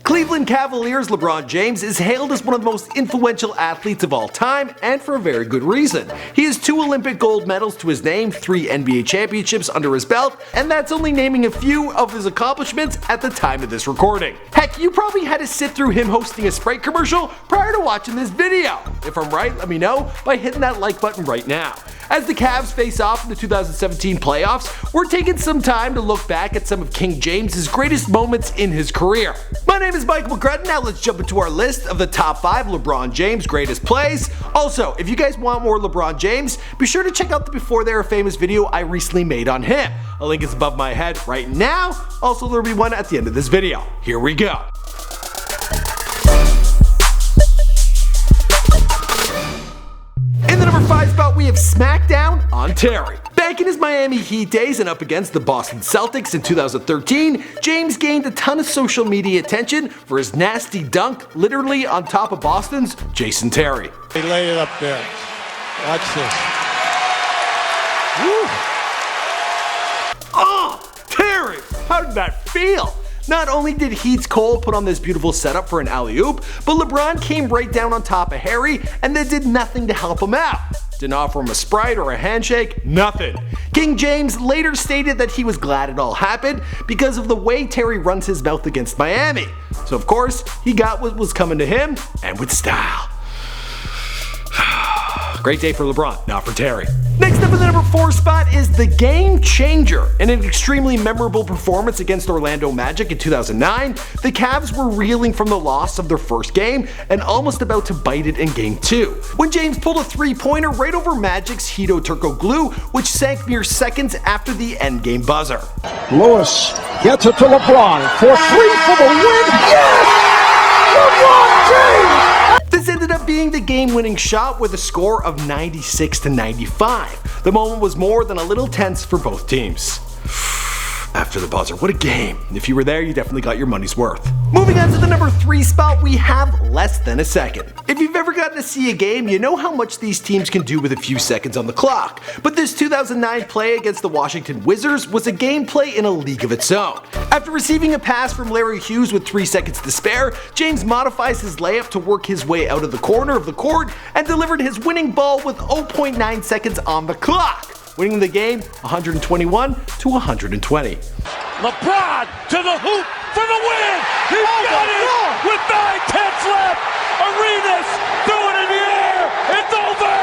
Cleveland Cavaliers' LeBron James is hailed as one of the most influential athletes of all time, and for a very good reason. He has 2 Olympic gold medals to his name, 3 NBA championships under his belt, and that's only naming a few of his accomplishments at the time of this recording. Heck, you probably had to sit through him hosting a Sprite commercial prior to watching this video. If I'm right, let me know by hitting that like button right now. As the Cavs face off in the 2017 playoffs, we're taking some time to look back at some of King James's greatest moments in his career. My name is Michael McCrudden. Now let's jump into our list of the top 5 LeBron James greatest plays. Also, if you guys want more LeBron James, be sure to check out the Before They Were Famous video I recently made on him. A link is above my head right now. Also, there'll be one at the end of this video. Here we go. In the number 5 spot, we have SmackDown on Terry. Back in his Miami Heat days and up against the Boston Celtics in 2013, James gained a ton of social media attention for his nasty dunk literally on top of Boston's Jason Terry. They lay it up there. Watch this. Woo. Oh, Terry! How did that feel? Not only did Heat's Cole put on this beautiful setup for an alley-oop, but LeBron came right down on top of Harry and then did nothing to help him out. Didn't offer him a Sprite or a handshake, nothing. King James later stated that he was glad it all happened because of the way Terry runs his mouth against Miami. So of course, he got what was coming to him, and with style. Great day for LeBron, not for Terry. Next up in the number 4 spot is the Game Changer. In an extremely memorable performance against Orlando Magic in 2009, the Cavs were reeling from the loss of their first game and almost about to bite it in Game 2, when James pulled a 3-pointer right over Magic's Hito Turco glue, which sank mere seconds after the endgame buzzer. Lewis gets it to LeBron for 3 for the win. Yes! LeBron James! This ended up being the game-winning shot with a score of 96-95. The moment was more than a little tense for both teams. After the buzzer, what a game. If you were there, you definitely got your money's worth. Moving on to the number 3 spot, we have Less Than a Second. If you've ever gotten to see a game, you know how much these teams can do with a few seconds on the clock. But this 2009 play against the Washington Wizards was a gameplay in a league of its own. After receiving a pass from Larry Hughes with 3 seconds to spare, James modifies his layup to work his way out of the corner of the court and delivered his winning ball with 0.9 seconds on the clock, winning the game 121-120. LeBron to the hoop for the win! He got it with 9/10 left! Arenas threw it in the air! It's over!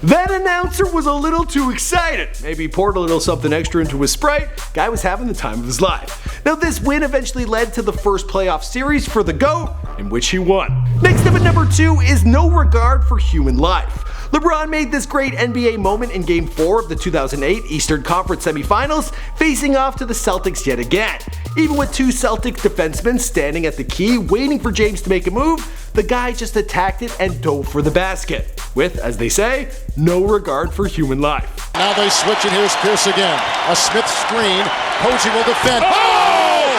That announcer was a little too excited. Maybe he poured a little something extra into his Sprite. Guy was having the time of his life. Now this win eventually led to the first playoff series for the GOAT, in which he won. Next up at number 2 is No Regard for Human Life. LeBron made this great NBA moment in Game 4 of the 2008 Eastern Conference semifinals, facing off to the Celtics yet again. Even with 2 Celtics defensemen standing at the key waiting for James to make a move, the guy just attacked it and dove for the basket, with, as they say, no regard for human life. Now they switch, and here's Pierce again. A Smith screen. Posey will defend. Oh!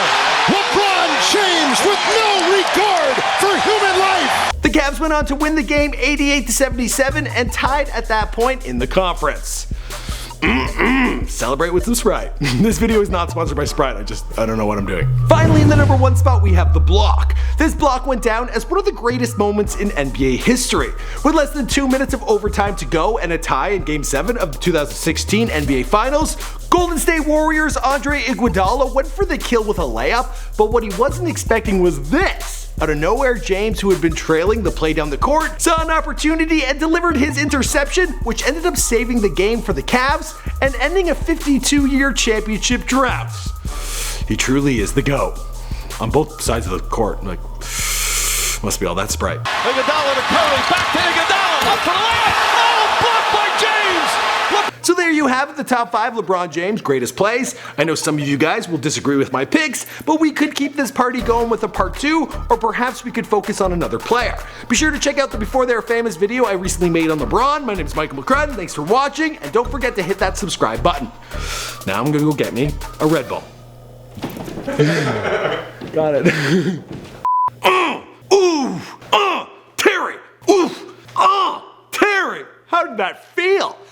LeBron James with no regard for human life! The Cavs went on to win the game 88-77 and tied at that point in the conference. Celebrate with some Sprite. This video is not sponsored by Sprite, I don't know what I'm doing. Finally, in the number 1 spot, we have the block. This block went down as one of the greatest moments in NBA history. With less than 2 minutes of overtime to go and a tie in Game 7 of the 2016 NBA Finals, Golden State Warriors' Andre Iguodala went for the kill with a layup, but what he wasn't expecting was this. Out of nowhere, James, who had been trailing the play down the court, saw an opportunity and delivered his interception, which ended up saving the game for the Cavs and ending a 52-year championship drought. He truly is the GOAT. On both sides of the court, like, must be all that Sprite. Iguodala to Curry, back to Iguodala, up for the layup! Oh, blocked by James! So there you have it, the top 5 LeBron James greatest plays. I know some of you guys will disagree with my picks, but we could keep this party going with a part 2, or perhaps we could focus on another player. Be sure to check out the Before They Were Famous video I recently made on LeBron. My name is Michael McCrudden, thanks for watching, and don't forget to hit that subscribe button. Now I'm gonna go get me a Red Bull. Got it.